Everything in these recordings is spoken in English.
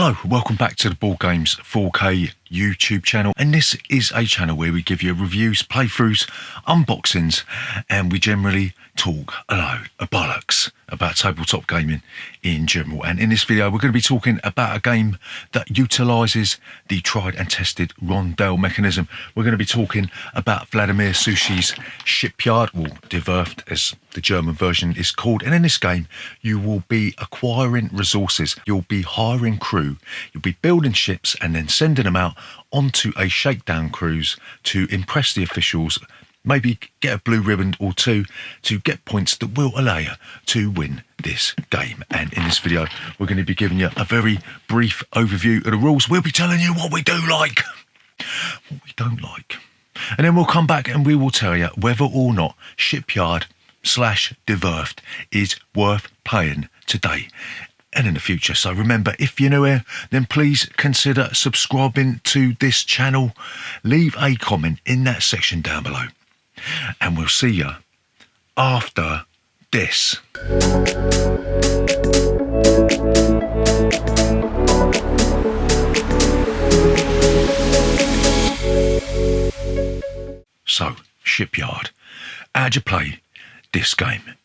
Hello, welcome back to the Boardgames4K YouTube channel, and this is a channel where we give you reviews, playthroughs, unboxings, and we generally talk a load of bollocks about tabletop gaming in general. And in this video we're going to be talking about a game that utilises the tried and tested rondel mechanism. We're going to be talking about Vladimir Such's Shipyard, or Die Werft as the German version is called. And in this game you will be acquiring resources, you'll be hiring crew, you'll be building ships and then sending them out onto a shakedown cruise to impress the officials, maybe get a blue ribbon or two to get points that will allow you to win this game. And in this video we're going to be giving you a very brief overview of the rules. We'll be telling you what we do like, what we don't like, and then we'll come back and we will tell you whether or not Shipyard / Die Werft is worth playing today and in the future. So remember, if you're new here, then please consider subscribing to this channel. Leave a comment in that section down below, and we'll see you after this. So, Shipyard. How'd you play this game?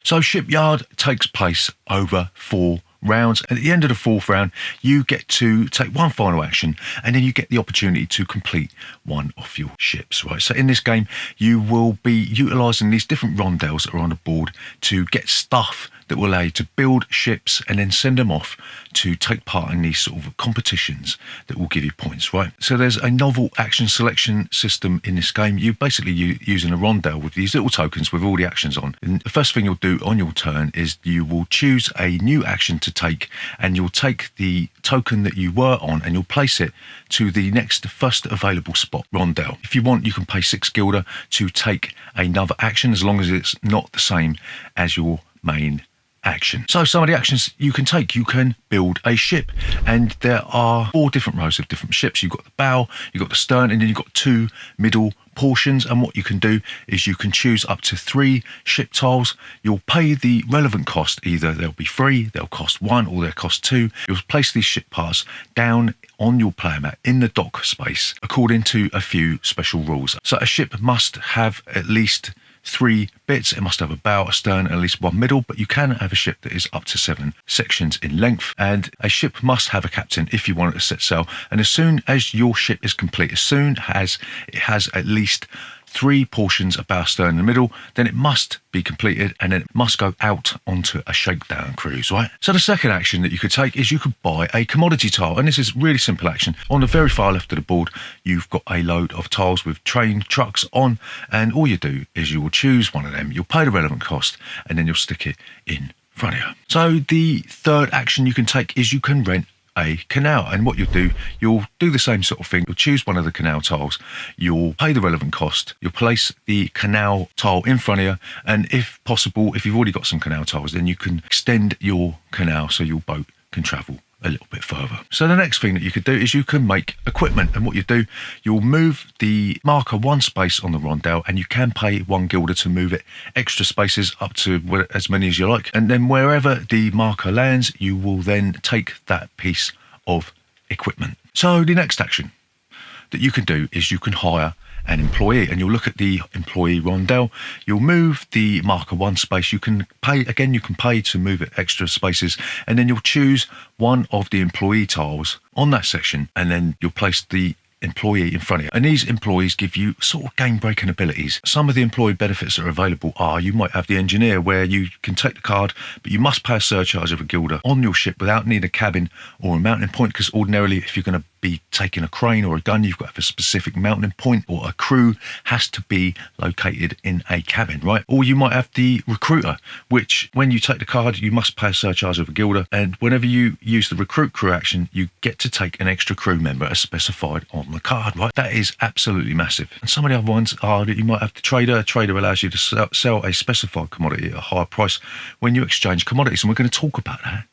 So Shipyard takes place over 4 rounds. At the end of the 4th round, you get to take one final action, and then you get the opportunity to complete one of your ships, right? So in this game, you will be utilising these different rondels that are on the board to get stuff that will allow you to build ships and then send them off to take part in these sort of competitions that will give you points, right? So there's a novel action selection system in this game. You basically using a rondel with these little tokens with all the actions on. And the first thing you'll do on your turn is you will choose a new action to take, and you'll take the token that you were on and you'll place it to the next first available spot rondel. If you want, you can pay 6 guilder to take another action, as long as it's not the same as your main action. So some of the actions you can take: you can build a ship, and there are 4 different rows of different ships. You've got the bow, you've got the stern, and then you've got 2 middle portions. And what you can do is you can choose up to 3 ship tiles. You'll pay the relevant cost. Either they'll be free, they'll cost 1, or they'll cost 2. You'll place these ship parts down on your player mat in the dock space according to a few special rules. So a ship must have at least 3 bits. It must have a bow, a stern, and at least 1 middle, but you can have a ship that is up to 7 sections in length. And a ship must have a captain if you want it to set sail. And as soon as your ship is complete, as soon as it has at least 3 portions, a bow, stern in the middle, then it must be completed, and then it must go out onto a shakedown cruise, right? So the second action that you could take is you could buy a commodity tile, and this is really simple action. On the very far left of the board, you've got a load of tiles with train trucks on, and all you do is you will choose one of them, you'll pay the relevant cost, and then you'll stick it in front of you. So the third action you can take is you can rent a canal, and what you'll do the same sort of thing. You'll choose one of the canal tiles, you'll pay the relevant cost, you'll place the canal tile in front of you, and if possible, if you've already got some canal tiles, then you can extend your canal so your boat can travel a little bit further. So the next thing that you could do is you can make equipment, and what you'll move the marker 1 space on the rondel, and you can pay 1 guilder to move it extra spaces up to as many as you like, and then wherever the marker lands, you will then take that piece of equipment. So the next action that you can do is you can hire an employee, and you'll look at the employee rondel, you'll move the marker 1 space, you can pay to move it extra spaces, and then you'll choose one of the employee tiles on that section, and then you'll place the employee in front of you. And these employees give you sort of game breaking abilities. Some of the employee benefits that are available are: you might have the engineer, where you can take the card, but you must pay a surcharge of a guilder on your ship without needing a cabin or a mounting point, because ordinarily if you're going to be taking a crane or a gun, you've got to have a specific mounting point, or a crew has to be located in a cabin, right? Or you might have the recruiter, which when you take the card, you must pay a surcharge of a guilder, and whenever you use the recruit crew action, you get to take an extra crew member as specified on the card, right? That is absolutely massive. And some of the other ones are that you might have the trader. A trader allows you to sell a specified commodity at a higher price when you exchange commodities, and we're going to talk about that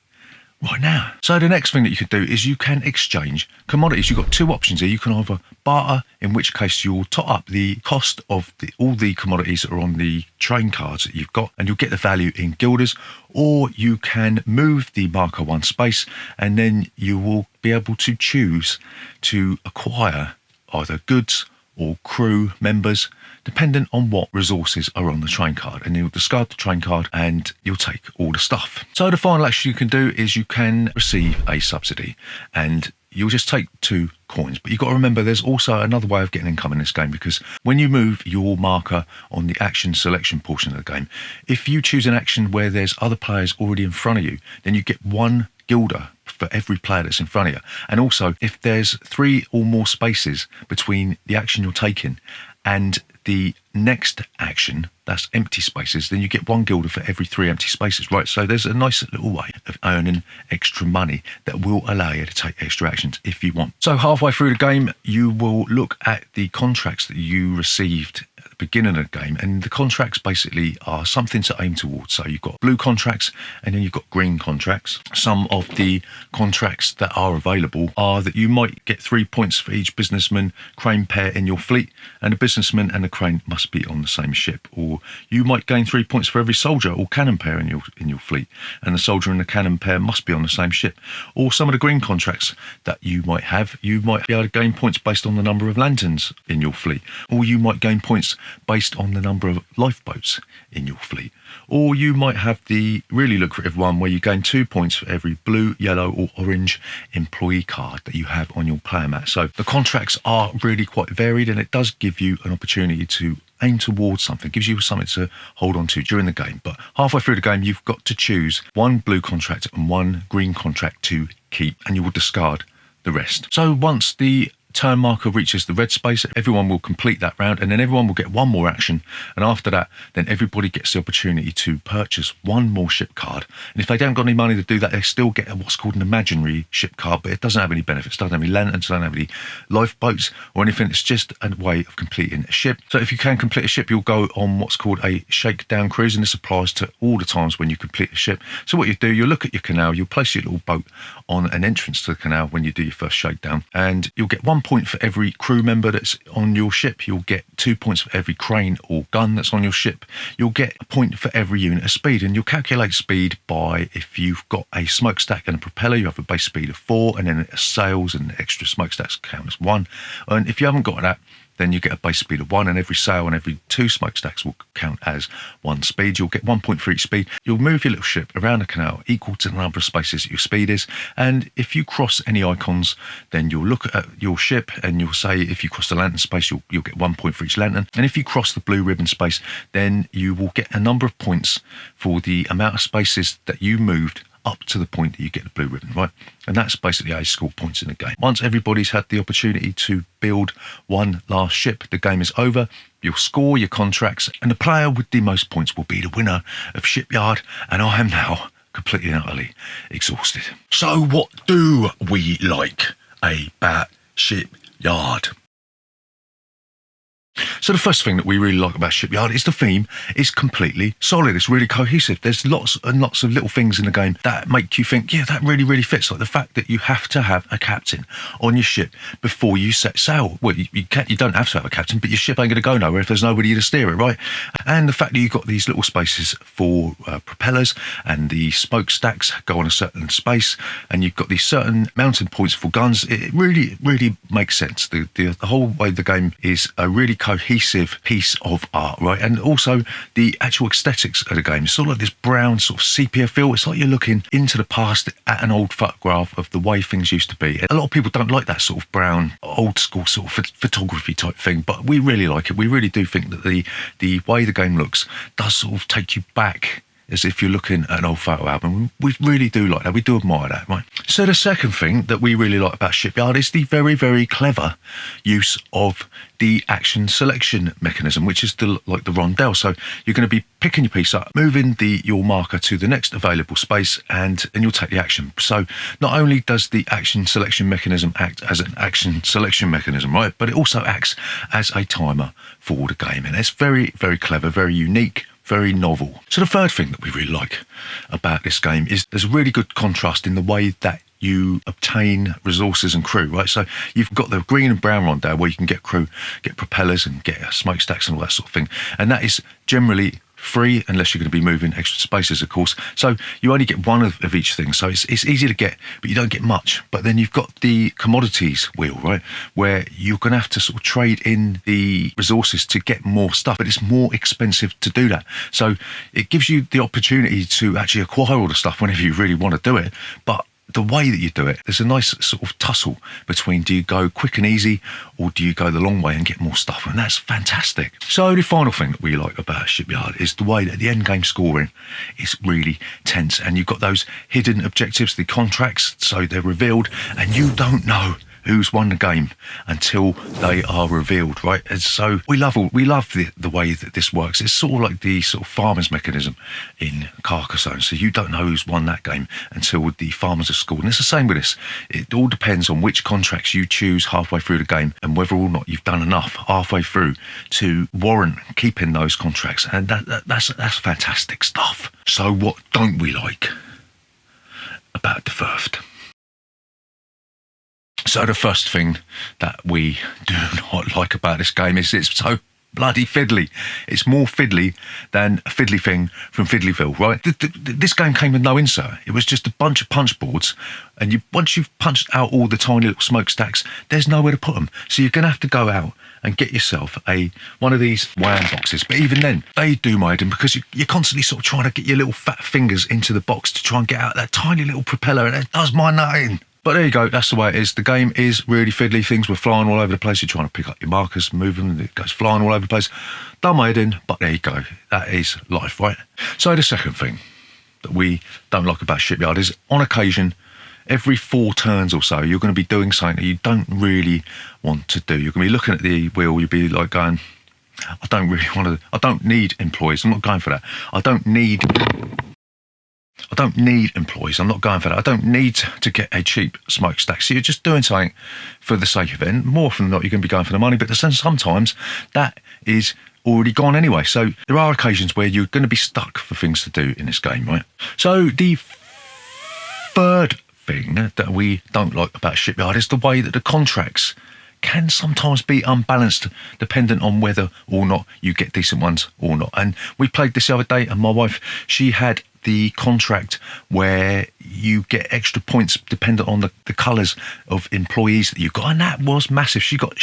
right now. So the next thing that you could do is you can exchange commodities. You've got two options here. You can either barter, in which case you'll top up the cost of all the commodities that are on the train cards that you've got, and you'll get the value in guilders, or you can move the marker one space, and then you will be able to choose to acquire either goods or crew members, dependent on what resources are on the train card. And you'll discard the train card and you'll take all the stuff. So the final action you can do is you can receive a subsidy, and you'll just take 2 coins. But you've got to remember there's also another way of getting income in this game, because when you move your marker on the action selection portion of the game, if you choose an action where there's other players already in front of you, then you get 1 guilder for every player that's in front of you. And also, if there's 3 or more spaces between the action you're taking and the next action, that's empty spaces, then you get 1 guilder for every 3 empty spaces, right? So there's a nice little way of earning extra money that will allow you to take extra actions if you want. So halfway through the game, you will look at the contracts that you received at the beginning of the game, and the contracts basically are something to aim towards. So you've got blue contracts and then you've got green contracts. Some of the contracts that are available are that you might get 3 points for each businessman crane pair in your fleet, and the businessman and the crane must be on the same ship. Or you might gain 3 points for every soldier or cannon pair in your fleet, and the soldier and the cannon pair must be on the same ship. Or some of the green contracts that you might be able to gain points based on the number of lanterns in your fleet, or you might gain points based on the number of lifeboats in your fleet. Or you might have the really lucrative one where you gain 2 points for every blue, yellow or orange employee card that you have on your player mat. So the contracts are really quite varied, and it does give you an opportunity to aim towards something, gives you something to hold on to during the game. But halfway through the game, you've got to choose 1 blue contract and 1 green contract to keep, and you will discard the rest. So once the turn marker reaches the red space, everyone will complete that round, and then everyone will get 1 more action, and after that then everybody gets the opportunity to purchase 1 more ship card. And if they don't got any money to do that, they still get what's called an imaginary ship card, but it doesn't have any benefits, doesn't have any lanterns, doesn't have any lifeboats or anything. It's just a way of completing a ship. So if you can complete a ship, you'll go on what's called a shakedown cruise, and this applies to all the times when you complete a ship. So what you do, you'll look at your canal, you'll place your little boat on an entrance to the canal when you do your first shakedown, and you'll get 1 point for every crew member that's on your ship. You'll get 2 points for every crane or gun that's on your ship. You'll get a point for every unit of speed, and you'll calculate speed by, if you've got a smokestack and a propeller, you have a base speed of 4, and then sails and extra smokestacks count as 1. And if you haven't got that, then you get a base speed of 1, and every sail and every 2 smokestacks will count as 1 speed. You'll get 1 point for each speed. You'll move your little ship around the canal equal to the number of spaces that your speed is, and if you cross any icons, then you'll look at your ship and you'll say, if you cross the lantern space, you'll get 1 point for each lantern, and if you cross the blue ribbon space, then you will get a number of points for the amount of spaces that you moved up to the point that you get the blue ribbon, right? And that's basically how you score points in the game. Once everybody's had the opportunity to build 1 last ship, the game is over. You'll score your contracts, and the player with the most points will be the winner of Shipyard, and I am now completely and utterly exhausted. So what do we like about Shipyard? So the first thing that we really like about Shipyard is the theme is completely solid. It's really cohesive. There's lots and lots of little things in the game that make you think, yeah, that really, really fits. Like the fact that you have to have a captain on your ship before you set sail. Well, you don't have to have a captain, but your ship ain't going to go nowhere if there's nobody to steer it, right? And the fact that you've got these little spaces for propellers, and the smokestacks go on a certain space, and you've got these certain mounting points for guns. It really, really makes sense. The whole way the game is a really cohesive piece of art, right? And also the actual aesthetics of the game. It's sort of like this brown sort of sepia feel. It's like you're looking into the past at an old photograph of the way things used to be. A lot of people don't like that sort of brown, old school sort of photography type thing, but we really like it. We really do think that the way the game looks does sort of take you back as if you're looking at an old photo album. We really do like that. We do admire that, right? So the second thing that we really like about Shipyard is the very, very clever use of the action selection mechanism, which is like the rondelle. So you're going to be picking your piece up, moving your marker to the next available space, and you'll take the action. So not only does the action selection mechanism act as an action selection mechanism, right, but it also acts as a timer for the game. And it's very, very clever, very unique, very novel. So the third thing that we really like about this game is there's a really good contrast in the way that you obtain resources and crew, right? So you've got the green and brown one there where you can get crew, get propellers and get smokestacks and all that sort of thing. And that is generally free unless you're going to be moving extra spaces, of course. So you only get one of each thing. So it's easy to get, but you don't get much. But then you've got the commodities wheel, right, where you're going to have to sort of trade in the resources to get more stuff, but it's more expensive to do that. So it gives you the opportunity to actually acquire all the stuff whenever you really want to do it. But the way that you do it, there's a nice sort of tussle between, do you go quick and easy or do you go the long way and get more stuff? And that's fantastic. So the final thing that we like about Shipyard is the way that the end game scoring is really tense, and you've got those hidden objectives, the contracts, so they're revealed and you don't know who's won the game until they are revealed, right? And so we love the way that this works. It's sort of like the sort of farmers mechanism in Carcassonne. So you don't know who's won that game until the farmers are scored. And it's the same with this. It all depends on which contracts you choose halfway through the game and whether or not you've done enough halfway through to warrant keeping those contracts. And that's fantastic stuff. So what don't we like about the first? So the first thing that we do not like about this game is it's so bloody fiddly. It's more fiddly than a fiddly thing from Fiddlyville, right? This game came with no insert. It was just a bunch of punch boards, and once you've punched out all the tiny little smokestacks, there's nowhere to put them. So you're going to have to go out and get yourself one of these wham boxes. But even then, they do my head in because you're constantly sort of trying to get your little fat fingers into the box to try and get out that tiny little propeller, and it does my nut in. But there you go, that's the way it is. The game is really fiddly. Things were flying all over the place. You're trying to pick up your markers, move them, and it goes flying all over the place. Done my head in, but there you go. That is life, right? So the second thing that we don't like about Shipyard is, on occasion, every 4 turns or so, you're going to be doing something that you don't really want to do. You're going to be looking at the wheel, you'll be like going, I don't need employees. I'm not going for that. I don't need employees. I'm not going for that. I don't need to get a cheap smokestack. So you're just doing something for the sake of it. And more often than not, you're going to be going for the money. But sometimes that is already gone anyway. So there are occasions where you're going to be stuck for things to do in this game, right? So the third thing that we don't like about Shipyard is the way that the contracts can sometimes be unbalanced dependent on whether or not you get decent ones or not. And we played this the other day, and my wife, she had the contract where you get extra points dependent on the colours of employees that you've got, and that was massive. She got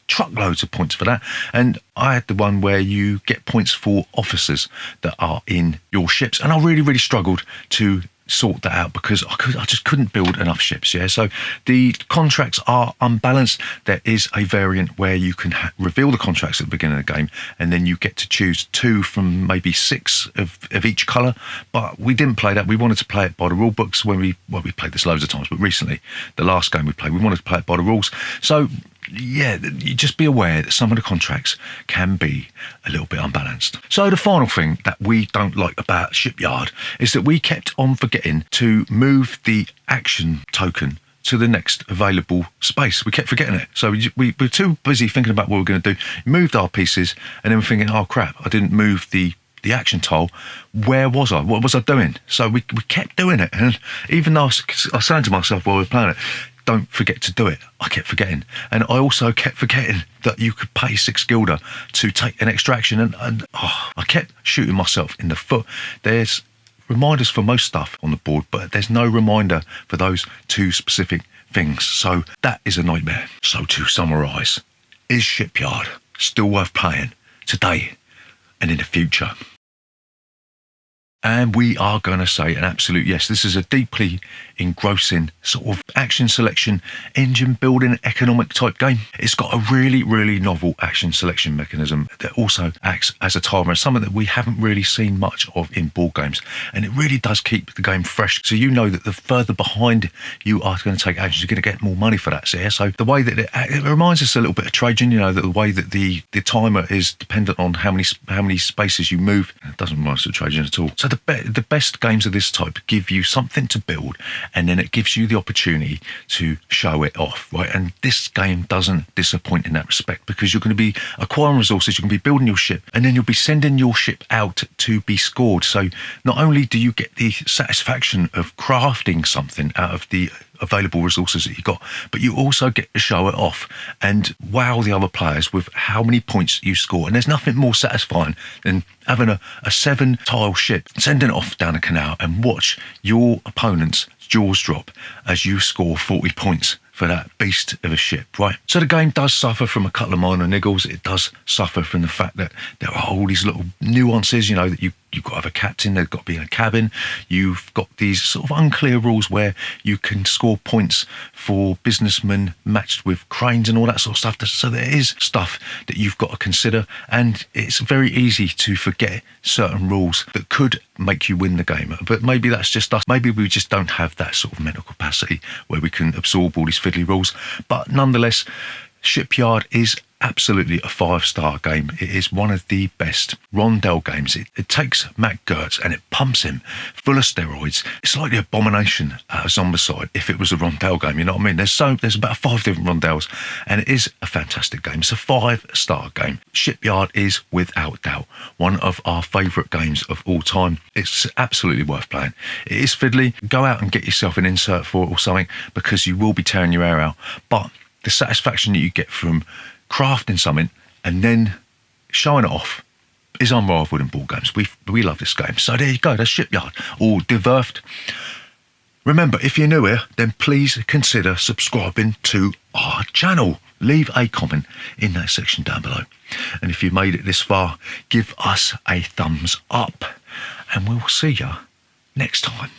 truckloads of points for that. And I had the one where you get points for officers that are in your ships, and I really struggled to sort that out because I just couldn't build enough ships. Yeah, so the contracts are unbalanced. There is a variant where you can reveal the contracts at the beginning of the game, and then you get to choose 2 from maybe 6 of each colour. But we didn't play that. We wanted to play it by the rule books when we played this loads of times, but recently, the last game we played, we wanted to play it by the rules. So yeah, you just be aware that some of the contracts can be a little bit unbalanced. So the final thing that we don't like about Shipyard is that we kept on forgetting to move the action token to the next available space. We kept forgetting it. So we were too busy thinking about what we were going to do, moved our pieces, and then we're thinking, oh crap, I didn't move the action tile. Where was I? What was I doing? So we kept doing it. And even though I was saying to myself while we were playing it, don't forget to do it, I kept forgetting. And I also kept forgetting that you could pay 6 guilder to take an extra action. And I kept shooting myself in the foot. There's reminders for most stuff on the board, but there's no reminder for those 2 specific things. So that is a nightmare. So to summarise, is Shipyard still worth playing today and in the future? And we are going to say an absolute yes. This is a deeply engrossing sort of action selection, engine building, economic type game. It's got a really novel action selection mechanism that also acts as a timer, something that we haven't really seen much of in board games. And it really does keep the game fresh. So you know that the further behind you are going to take actions, you're going to get more money for that. So the way that it reminds us a little bit of Trajan, you know, that the way that the timer is dependent on how many spaces you move. It doesn't remind us of Trajan at all. So the best games of this type give you something to build and then it gives you the opportunity to show it off, right? And this game doesn't disappoint in that respect, because you're going to be acquiring resources, you're going to be building your ship, and then you'll be sending your ship out to be scored. So not only do you get the satisfaction of crafting something out of the available resources that you got, but you also get to show it off and wow the other players with how many points you score. And there's nothing more satisfying than having a 7-tile ship, sending it off down a canal, and watch your opponent's jaws drop as you score 40 points for that beast of a ship, right? So the game does suffer from a couple of minor niggles. It does suffer from the fact that there are all these little nuances, that you've got to have a captain, they've got to be in a cabin. You've got these sort of unclear rules where you can score points for businessmen matched with cranes and all that sort of stuff. So there is stuff that you've got to consider, and it's very easy to forget certain rules that could make you win the game. But maybe that's just us. Maybe we just don't have that sort of mental capacity where we can absorb all these fiddly rules. But nonetheless, Shipyard is absolutely a 5-star game. It is one of the best rondel games. It takes Matt Gertz and it pumps him full of steroids. It's like the Abomination out of Zombicide if it was a rondel game, you know what I mean? There's about 5 different rondels, and it is a fantastic game. It's a 5-star game. Shipyard is without doubt one of our favourite games of all time. It's absolutely worth playing. It is fiddly. Go out and get yourself an insert for it or something, because you will be tearing your hair out. But the satisfaction that you get from crafting something and then showing it off is unrivaled in board games. We love this game. So there you go, that's Shipyard, or Die Werft. Remember, if you're new here, then please consider subscribing to our channel. Leave a comment in that section down below. And if you made it this far, give us a thumbs up. And we'll see you next time.